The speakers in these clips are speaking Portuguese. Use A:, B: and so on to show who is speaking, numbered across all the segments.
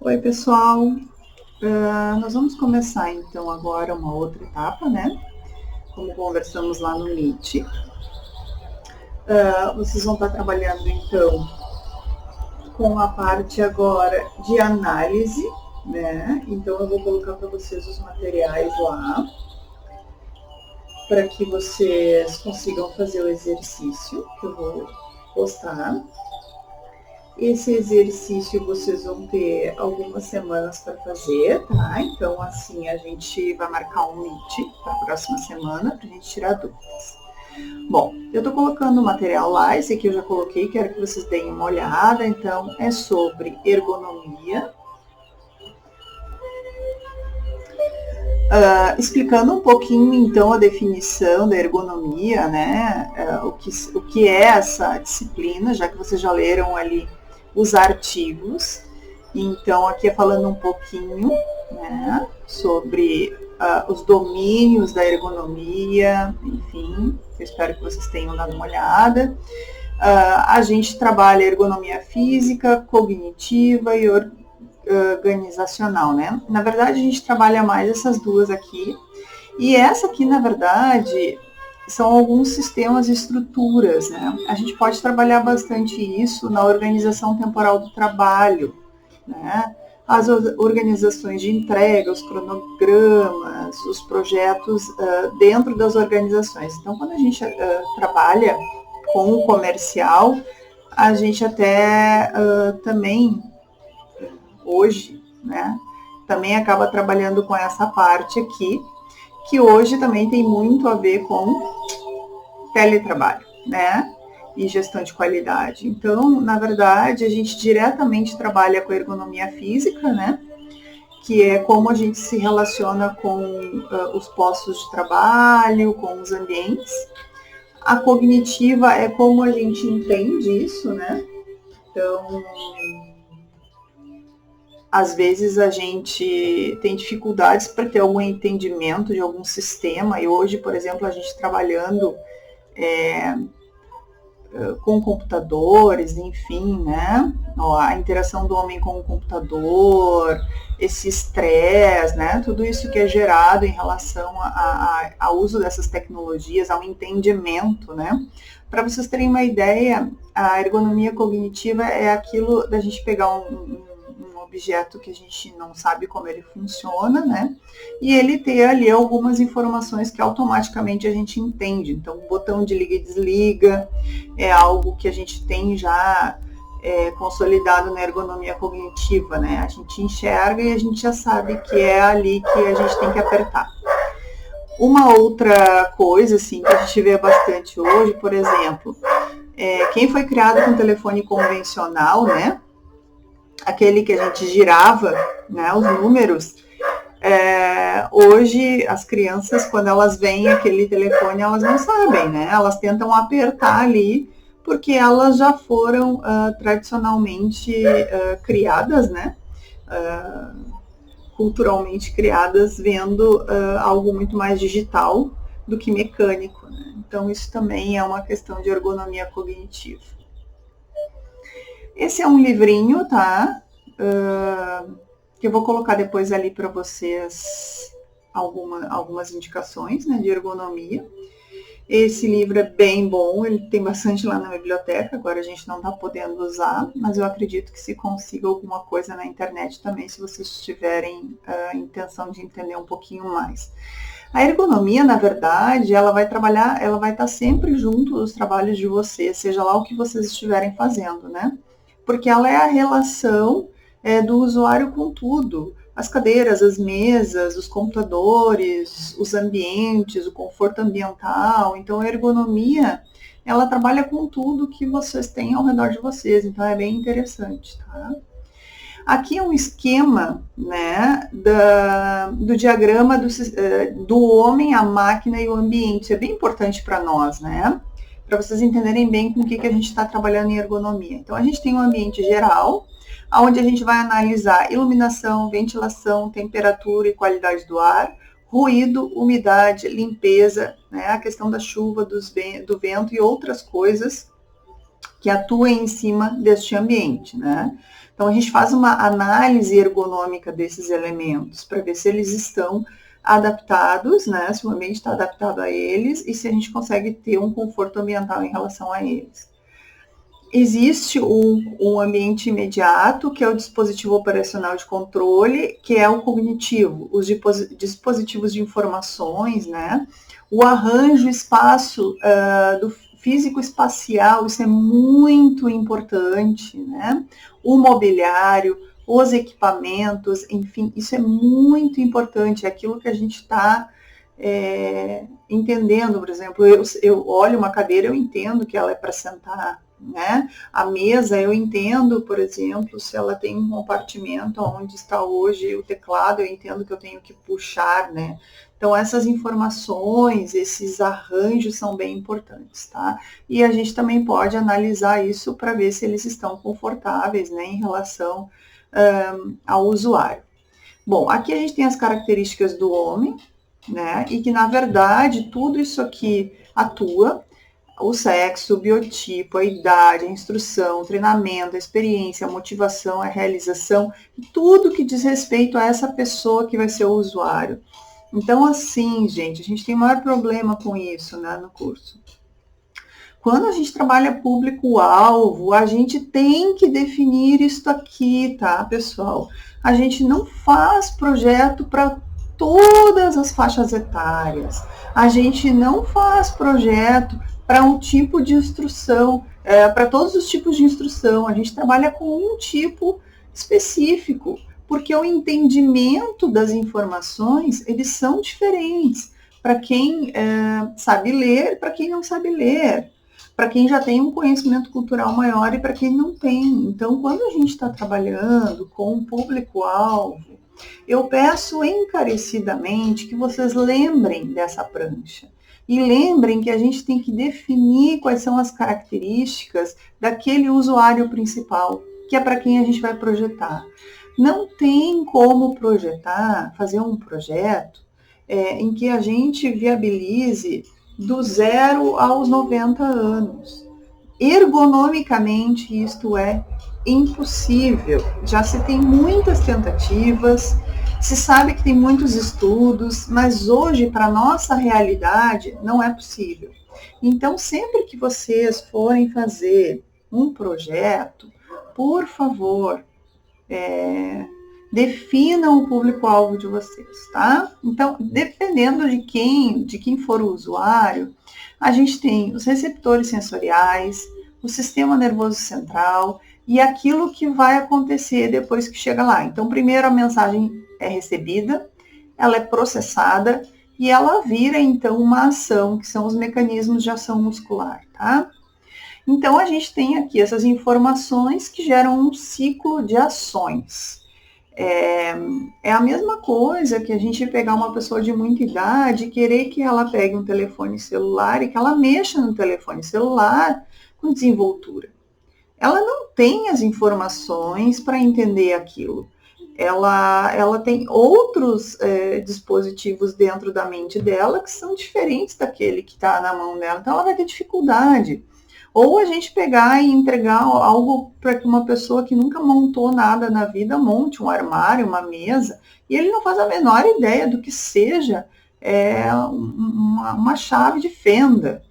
A: Oi, pessoal. Nós vamos começar então agora uma outra etapa, né? Como conversamos lá no Meet. Vocês vão estar trabalhando então com a parte agora de análise, né? Então eu vou colocar para vocês os materiais lá para que vocês consigam fazer o exercício que eu vou postar. Esse exercício vocês vão ter algumas semanas para fazer, tá? Então, assim, a gente vai marcar um Meet para a próxima semana para a gente tirar dúvidas. Bom, eu estou colocando o material lá, esse aqui eu já coloquei, quero que vocês deem uma olhada. Então, é sobre ergonomia. Explicando um pouquinho, então, a definição da ergonomia, né? O que é essa disciplina, já que vocês já leram ali os artigos. Então, aqui é falando um pouquinho, né, sobre os domínios da ergonomia, enfim, eu espero que vocês tenham dado uma olhada. A gente trabalha ergonomia física, cognitiva e organizacional, né? Na verdade, a gente trabalha mais essas duas aqui. E essa aqui, na verdade, são alguns sistemas e estruturas, né? A gente pode trabalhar bastante isso na organização temporal do trabalho, né? As organizações de entrega, os cronogramas, os projetos dentro das organizações. Então, quando a gente trabalha com o comercial, a gente até também, hoje, né, também acaba trabalhando com essa parte aqui, que hoje também tem muito a ver com teletrabalho, né? E gestão de qualidade. Então, na verdade, a gente diretamente trabalha com a ergonomia física, né? Que é como a gente se relaciona com os postos de trabalho, com os ambientes. A cognitiva é como a gente entende isso, né? Então, às vezes a gente tem dificuldades para ter algum entendimento de algum sistema, e hoje, por exemplo, a gente trabalhando com computadores, enfim, né? A interação do homem com o computador, esse estresse, né? Tudo isso que é gerado em relação ao uso dessas tecnologias, ao entendimento, né? Para vocês terem uma ideia, a ergonomia cognitiva é aquilo da gente pegar um objeto que a gente não sabe como ele funciona, né? E ele ter ali algumas informações que automaticamente a gente entende. Então, o botão de liga e desliga é algo que a gente tem já consolidado na ergonomia cognitiva, né? A gente enxerga e a gente já sabe que é ali que a gente tem que apertar. Uma outra coisa, assim, que a gente vê bastante hoje, por exemplo, quem foi criado com telefone convencional, né? Aquele que a gente girava, né, os números, hoje as crianças, quando elas veem aquele telefone, elas não sabem, né? Elas tentam apertar ali, porque elas já foram tradicionalmente criadas, né? Culturalmente criadas, vendo algo muito mais digital do que mecânico, né? Então, isso também é uma questão de ergonomia cognitiva. Esse é um livrinho, tá? Que eu vou colocar depois ali para vocês algumas indicações, né, de ergonomia. Esse livro é bem bom, ele tem bastante lá na biblioteca, agora a gente não está podendo usar, mas eu acredito que se consiga alguma coisa na internet também, se vocês tiverem a intenção de entender um pouquinho mais. A ergonomia, na verdade, ela vai estar sempre junto dos trabalhos de vocês, seja lá o que vocês estiverem fazendo, né? Porque ela é a relação do usuário com tudo. As cadeiras, as mesas, os computadores, os ambientes, o conforto ambiental. Então, a ergonomia, ela trabalha com tudo que vocês têm ao redor de vocês. Então, é bem interessante, tá? Aqui é um esquema, né, do diagrama do homem, a máquina e o ambiente. É bem importante para nós, né? Para vocês entenderem bem com o que a gente está trabalhando em ergonomia. Então, a gente tem um ambiente geral, onde a gente vai analisar iluminação, ventilação, temperatura e qualidade do ar, ruído, umidade, limpeza, né, a questão da chuva, do vento e outras coisas que atuem em cima deste ambiente, né? Então, a gente faz uma análise ergonômica desses elementos para ver se eles estão adaptados, né? Se o ambiente está adaptado a eles e se a gente consegue ter um conforto ambiental em relação a eles. Existe um ambiente imediato, que é o dispositivo operacional de controle, que é o cognitivo, os dispositivos de informações, né? O arranjo, espaço do físico-espacial, isso é muito importante, né? O mobiliário, os equipamentos, enfim, isso é muito importante, é aquilo que a gente está entendendo. Por exemplo, eu olho uma cadeira, eu entendo que ela é para sentar, né? A mesa, eu entendo, por exemplo, se ela tem um compartimento onde está hoje o teclado, eu entendo que eu tenho que puxar, né? Então, essas informações, esses arranjos são bem importantes, tá? E a gente também pode analisar isso para ver se eles estão confortáveis, né, em relação ao usuário. Bom, aqui a gente tem as características do homem, né? E que, na verdade, tudo isso aqui atua. O sexo, o biotipo, a idade, a instrução, o treinamento, a experiência, a motivação, a realização, tudo que diz respeito a essa pessoa que vai ser o usuário. Então, assim, gente, a gente tem maior problema com isso, né, no curso. Quando a gente trabalha público-alvo, a gente tem que definir isso aqui, tá, pessoal? A gente não faz projeto para todas as faixas etárias. A gente não faz projeto para um tipo de instrução, para todos os tipos de instrução. A gente trabalha com um tipo específico, porque o entendimento das informações, eles são diferentes para quem sabe ler, para quem não sabe ler, para quem já tem um conhecimento cultural maior e para quem não tem. Então, quando a gente está trabalhando com um público-alvo, eu peço encarecidamente que vocês lembrem dessa prancha. E lembrem que a gente tem que definir quais são as características daquele usuário principal, que é para quem a gente vai projetar. Não tem como projetar, fazer um projeto em que a gente viabilize do 0 aos 90 anos. Ergonomicamente, isto é impossível. Já se tem muitas tentativas, se sabe que tem muitos estudos, mas hoje, para a nossa realidade, não é possível. Então, sempre que vocês forem fazer um projeto, por favor, definam o público-alvo de vocês, tá? Então, dependendo de quem for o usuário, a gente tem os receptores sensoriais, o sistema nervoso central e aquilo que vai acontecer depois que chega lá. Então, primeiro a mensagem é recebida, ela é processada e ela vira, então, uma ação, que são os mecanismos de ação muscular, tá? Então, a gente tem aqui essas informações que geram um ciclo de ações. É a mesma coisa que a gente pegar uma pessoa de muita idade e querer que ela pegue um telefone celular e que ela mexa no telefone celular com desenvoltura. Ela não tem as informações para entender aquilo. Ela tem outros dispositivos dentro da mente dela que são diferentes daquele que está na mão dela. Então, ela vai ter dificuldade. Ou a gente pegar e entregar algo para que uma pessoa que nunca montou nada na vida monte um armário, uma mesa, e ele não faz a menor ideia do que seja uma chave de fenda,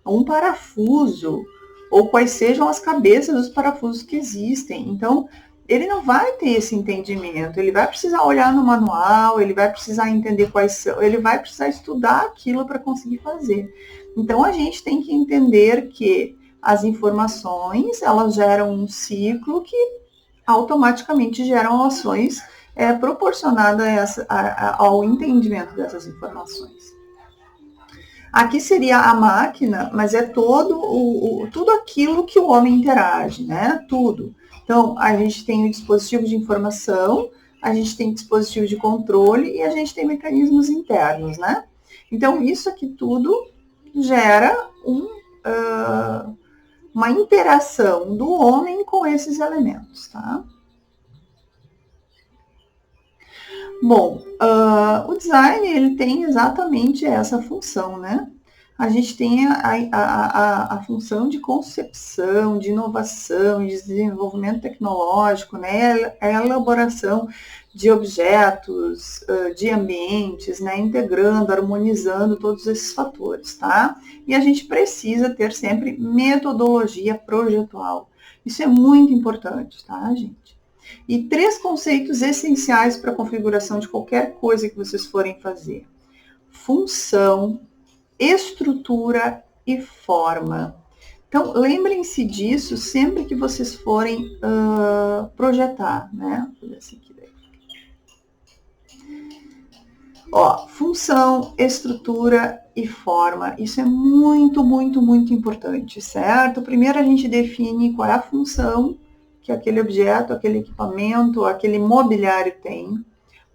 A: um parafuso, ou quais sejam as cabeças dos parafusos que existem. Então, ele não vai ter esse entendimento, ele vai precisar olhar no manual, ele vai precisar entender quais são, ele vai precisar estudar aquilo para conseguir fazer. Então, a gente tem que entender que as informações, elas geram um ciclo que automaticamente geram ações proporcionadas ao entendimento dessas informações. Aqui seria a máquina, mas é tudo aquilo que o homem interage, né? Tudo. Então, a gente tem o dispositivo de informação, a gente tem dispositivo de controle e a gente tem mecanismos internos, né? Então, isso aqui tudo gera uma interação do homem com esses elementos, tá? Bom, o design, ele tem exatamente essa função, né? a gente tem a função de concepção, de inovação, de desenvolvimento tecnológico, né? A elaboração de objetos, de ambientes, né? Integrando, harmonizando todos esses fatores, tá? E a gente precisa ter sempre metodologia projetual. Isso é muito importante, tá, gente? E 3 conceitos essenciais para a configuração de qualquer coisa que vocês forem fazer: função, estrutura e forma. Então, lembrem-se disso sempre que vocês forem projetar, né? Vou ver esse aqui daí. Ó, função, estrutura e forma. Isso é muito, muito, muito importante, certo? Primeiro a gente define qual é a função que aquele objeto, aquele equipamento, aquele mobiliário tem.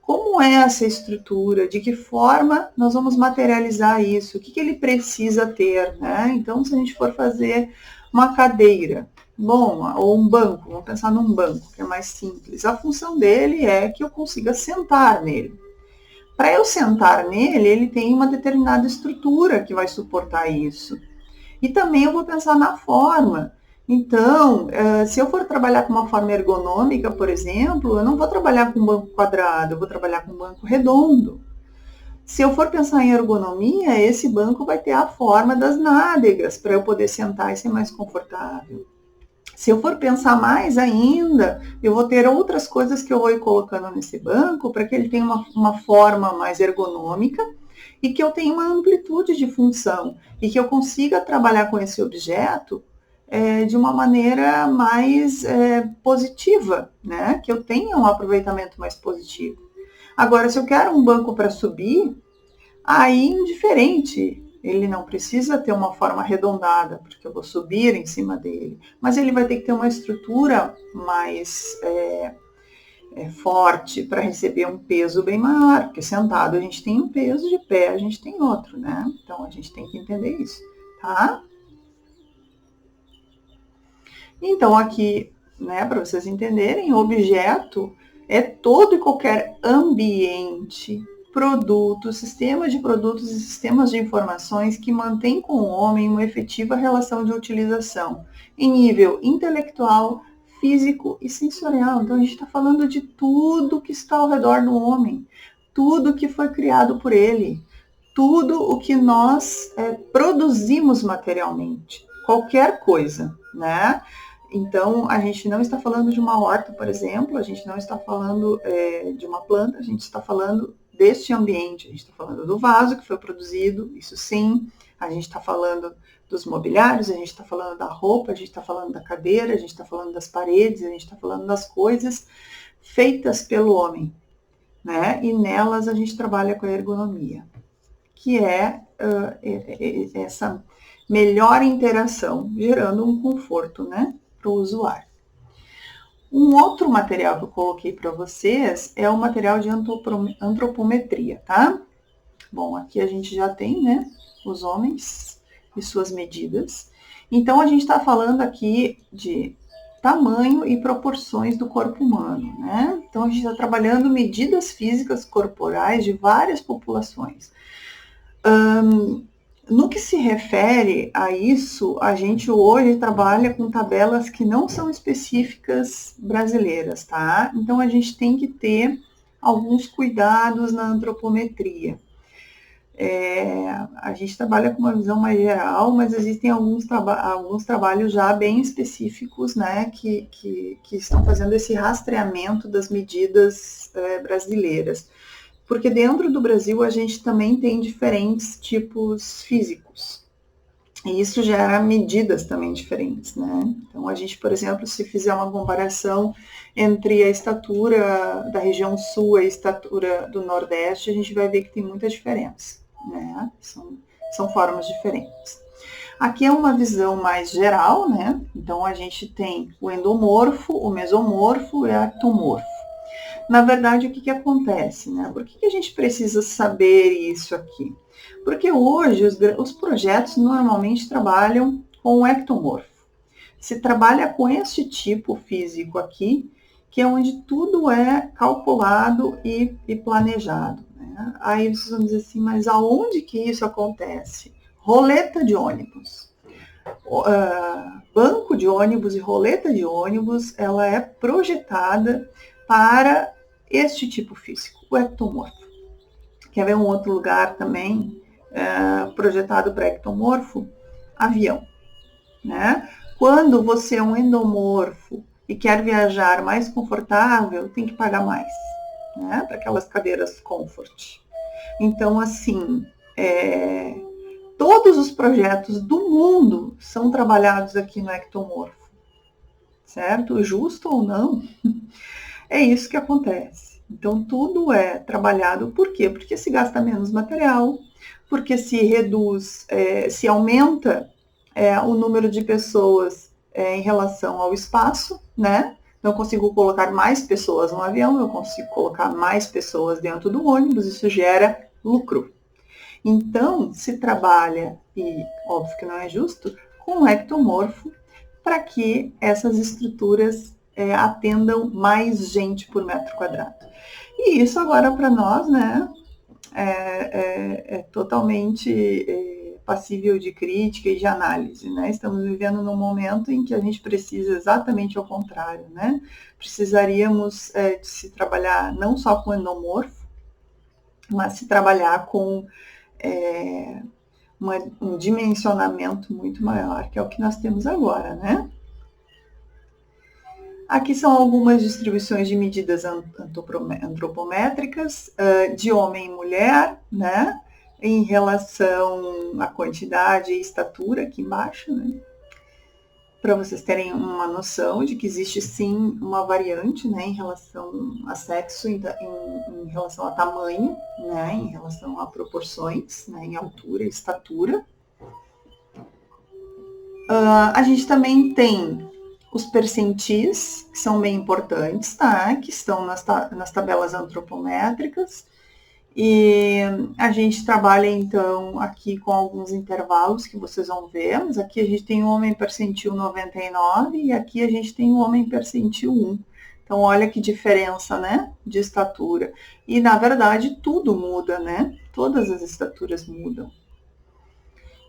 A: Como é essa estrutura? De que forma nós vamos materializar isso? O que ele precisa ter, né? Então, se a gente for fazer uma cadeira, bom, ou um banco, vamos pensar num banco, que é mais simples. A função dele é que eu consiga sentar nele. Para eu sentar nele, ele tem uma determinada estrutura que vai suportar isso. E também eu vou pensar na forma. Então, se eu for trabalhar com uma forma ergonômica, por exemplo, eu não vou trabalhar com um banco quadrado, eu vou trabalhar com um banco redondo. Se eu for pensar em ergonomia, esse banco vai ter a forma das nádegas, para eu poder sentar e ser mais confortável. Se eu for pensar mais ainda, eu vou ter outras coisas que eu vou ir colocando nesse banco para que ele tenha uma forma mais ergonômica e que eu tenha uma amplitude de função e que eu consiga trabalhar com esse objeto de uma maneira mais positiva, né? Que eu tenha um aproveitamento mais positivo. Agora, se eu quero um banco para subir, aí indiferente. Ele não precisa ter uma forma arredondada, porque eu vou subir em cima dele, mas ele vai ter que ter uma estrutura mais forte para receber um peso bem maior, porque sentado a gente tem um peso, de pé a gente tem outro, né? Então a gente tem que entender isso, tá? Então aqui, né, para vocês entenderem, o objeto é todo e qualquer ambiente, produtos, sistemas de produtos e sistemas de informações que mantêm com o homem uma efetiva relação de utilização em nível intelectual, físico e sensorial. Então a gente está falando de tudo que está ao redor do homem, tudo que foi criado por ele, tudo o que nós produzimos materialmente, qualquer coisa, né? Então, a gente não está falando de uma horta, por exemplo, a gente não está falando de uma planta, a gente está falando deste ambiente, a gente está falando do vaso que foi produzido, isso sim, a gente está falando dos mobiliários, a gente está falando da roupa, a gente está falando da cadeira, a gente está falando das paredes, a gente está falando das coisas feitas pelo homem, né? E nelas a gente trabalha com a ergonomia, que é essa melhor interação, gerando um conforto, né, para o usuário. Um outro material que eu coloquei para vocês é o material de antropometria, tá? Bom, aqui a gente já tem, né, os homens e suas medidas. Então, a gente está falando aqui de tamanho e proporções do corpo humano, né? Então, a gente está trabalhando medidas físicas corporais de várias populações. No que se refere a isso, a gente hoje trabalha com tabelas que não são específicas brasileiras, tá? Então, a gente tem que ter alguns cuidados na antropometria. A gente trabalha com uma visão mais geral, mas existem alguns trabalhos já bem específicos, né, que estão fazendo esse rastreamento das medidas brasileiras. Porque dentro do Brasil a gente também tem diferentes tipos físicos. E isso gera medidas também diferentes, né? Então a gente, por exemplo, se fizer uma comparação entre a estatura da região sul e a estatura do Nordeste, a gente vai ver que tem muita diferença, né? São formas diferentes. Aqui é uma visão mais geral, né? Então a gente tem o endomorfo, o mesomorfo e o ectomorfo. Na verdade, o que acontece, né? Por que a gente precisa saber isso aqui? Porque hoje os projetos normalmente trabalham com o ectomorfo. Se trabalha com esse tipo físico aqui, que é onde tudo é calculado e planejado, né? Aí vocês vão dizer assim, mas aonde que isso acontece? roleta de ônibus. Banco de ônibus e roleta de ônibus, ela é projetada para este tipo físico, o ectomorfo. Quer ver um outro lugar também projetado para ectomorfo? Avião, né? Quando você é um endomorfo e quer viajar mais confortável, tem que pagar mais, né? Para aquelas cadeiras comfort. Então, assim, todos os projetos do mundo são trabalhados aqui no ectomorfo, certo? Justo ou não, é isso que acontece. Então, tudo é trabalhado, por quê? Porque se gasta menos material, porque se reduz, se aumenta o número de pessoas em relação ao espaço, né? Eu consigo colocar mais pessoas no avião, eu consigo colocar mais pessoas dentro do ônibus, isso gera lucro. Então, se trabalha, e óbvio que não é justo, com o ectomorfo para que essas estruturas atendam mais gente por metro quadrado. E isso agora para nós, né, é totalmente passível de crítica e de análise, né? Estamos vivendo num momento em que a gente precisa exatamente ao contrário, né? Precisaríamos de se trabalhar não só com endomorfo, mas se trabalhar com um dimensionamento muito maior, que é o que nós temos agora, né? Aqui são algumas distribuições de medidas antropométricas de homem e mulher, né? Em relação à quantidade e estatura, aqui embaixo, né? Para vocês terem uma noção de que existe sim uma variante, né, em relação a sexo, em relação a tamanho, né, em relação a proporções, né, em altura e estatura. A gente também tem os percentis, que são bem importantes, tá? Que estão nas tabelas antropométricas. E a gente trabalha, então, aqui com alguns intervalos que vocês vão ver, mas aqui a gente tem o homem percentil 99 e aqui a gente tem o homem percentil 1. Então, olha que diferença, né, de estatura. E, na verdade, tudo muda, né? Todas as estaturas mudam.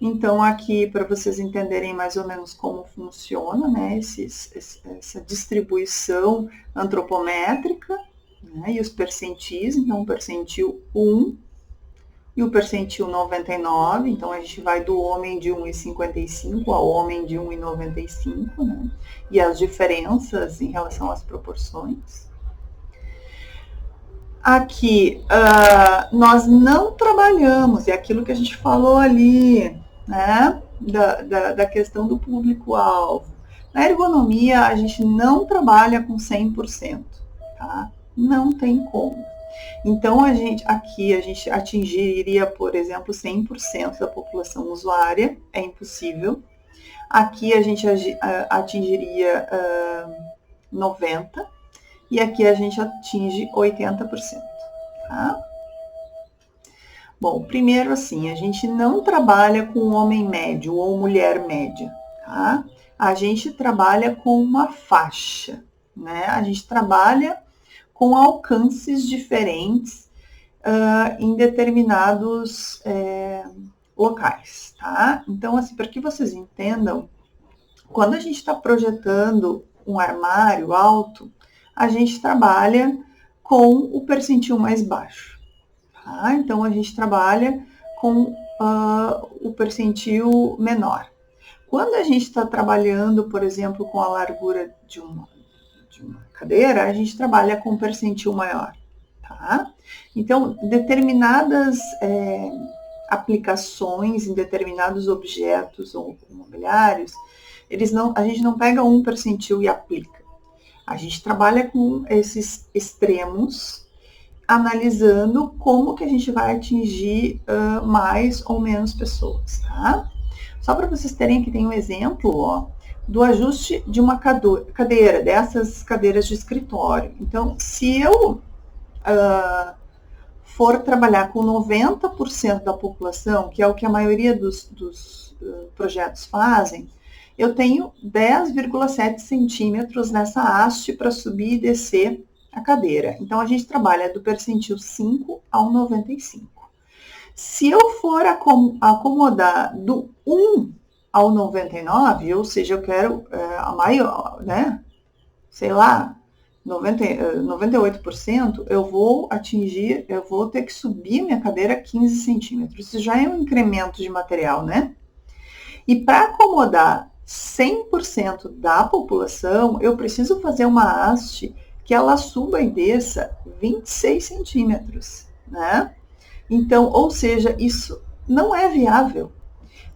A: Então, aqui, para vocês entenderem mais ou menos como funciona, né, essa distribuição antropométrica, né, e os percentis, então o percentil 1 e o percentil 99, então a gente vai do homem de 1,55 ao homem de 1,95, né, e as diferenças em relação às proporções. Aqui, nós não trabalhamos, é aquilo que a gente falou ali, né, da questão do público-alvo. Na ergonomia, a gente não trabalha com 100%, tá? Não tem como. Então, a gente atingiria, por exemplo, 100% da população usuária, é impossível. Aqui a gente atingiria 90%, e aqui a gente atinge 80%, tá? Bom, primeiro assim, a gente não trabalha com homem médio ou mulher média, tá? A gente trabalha com uma faixa, né? A gente trabalha com alcances diferentes em determinados locais, tá? Então, assim, para que vocês entendam, quando a gente está projetando um armário alto, a gente trabalha com o percentil mais baixo, tá? Então, a gente trabalha com o percentil menor. Quando a gente está trabalhando, por exemplo, com a largura de uma cadeira, a gente trabalha com percentil maior, tá? Então, determinadas aplicações em determinados objetos ou mobiliários, a gente não pega um percentil e aplica. A gente trabalha com esses extremos, analisando como que a gente vai atingir mais ou menos pessoas, tá? Só para vocês terem aqui, tem um exemplo, ó, do ajuste de uma cadeira, dessas cadeiras de escritório. Então, se eu for trabalhar com 90% da população, que é o que a maioria dos projetos fazem, eu tenho 10,7 centímetros nessa haste para subir e descer a cadeira. Então, a gente trabalha do percentil 5 ao 95. Se eu for acomodar do 1 ao 99, ou seja, eu quero a maior, né? Sei lá, 98%, eu vou ter que subir minha cadeira 15 centímetros. Isso já é um incremento de material, né? E para acomodar 100% da população, eu preciso fazer uma haste que ela suba e desça 26 centímetros, né? Então, ou seja, isso não é viável.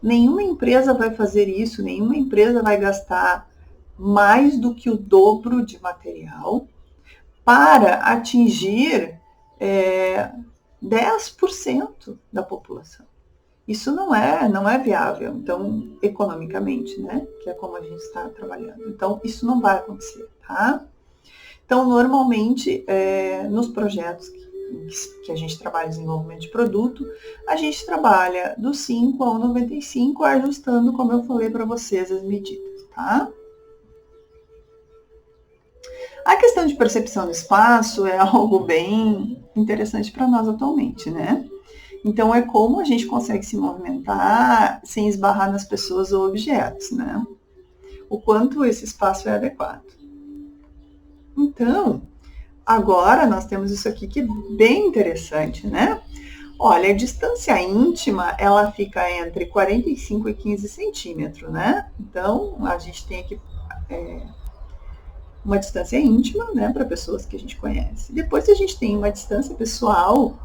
A: Nenhuma empresa vai fazer isso, nenhuma empresa vai gastar mais do que o dobro de material para atingir 10% da população. Isso não é viável, então, economicamente, né? Que é como a gente está trabalhando. Então, isso não vai acontecer, tá? Então, normalmente, nos projetos que a gente trabalha em desenvolvimento de produto, a gente trabalha do 5 ao 95, ajustando, como eu falei para vocês, as medidas, tá? A questão de percepção do espaço é algo bem interessante para nós atualmente, né? Então, é como a gente consegue se movimentar sem esbarrar nas pessoas ou objetos, né? O quanto esse espaço é adequado. Então, agora nós temos isso aqui que é bem interessante, né? Olha, a distância íntima, ela fica entre 45 e 15 centímetros, né? Então, a gente tem aqui uma distância íntima, né, para pessoas que a gente conhece. Depois a gente tem uma distância pessoal,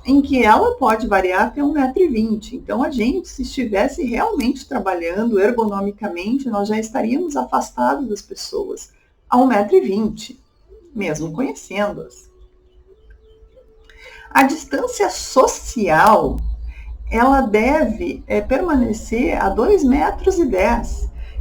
A: em que ela pode variar até 1,20 m. Então, a gente, se estivesse realmente trabalhando ergonomicamente, nós já estaríamos afastados das pessoas a 1,20 m, mesmo conhecendo-as. A distância social, ela deve permanecer a 2,10 m.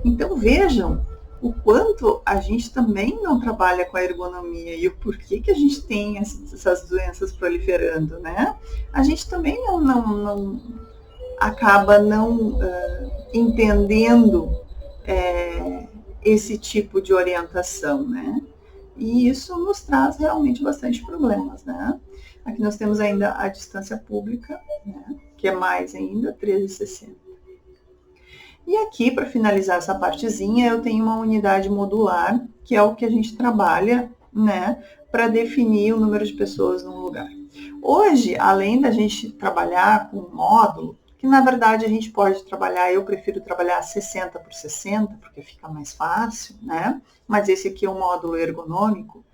A: Então, vejam o quanto a gente também não trabalha com a ergonomia e o porquê que a gente tem essas doenças proliferando, né? A gente também não acaba não entendendo esse tipo de orientação, né? E isso nos traz realmente bastante problemas, né? Aqui nós temos ainda a distância pública, né? Que é mais ainda, 13,60. E aqui, para finalizar essa partezinha, eu tenho uma unidade modular, que é o que a gente trabalha, né, para definir o número de pessoas num lugar. Hoje, além da gente trabalhar com módulo, que na verdade a gente pode trabalhar, eu prefiro trabalhar 60 por 60, porque fica mais fácil, né? Mas esse aqui é um módulo ergonômico.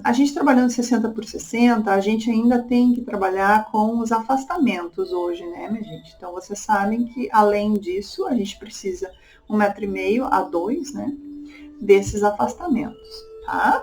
A: A gente trabalhando 60 por 60, a gente ainda tem que trabalhar com os afastamentos hoje, né, minha gente? Então, vocês sabem que, além disso, a gente precisa 1,5 m a 2, né, desses afastamentos, tá?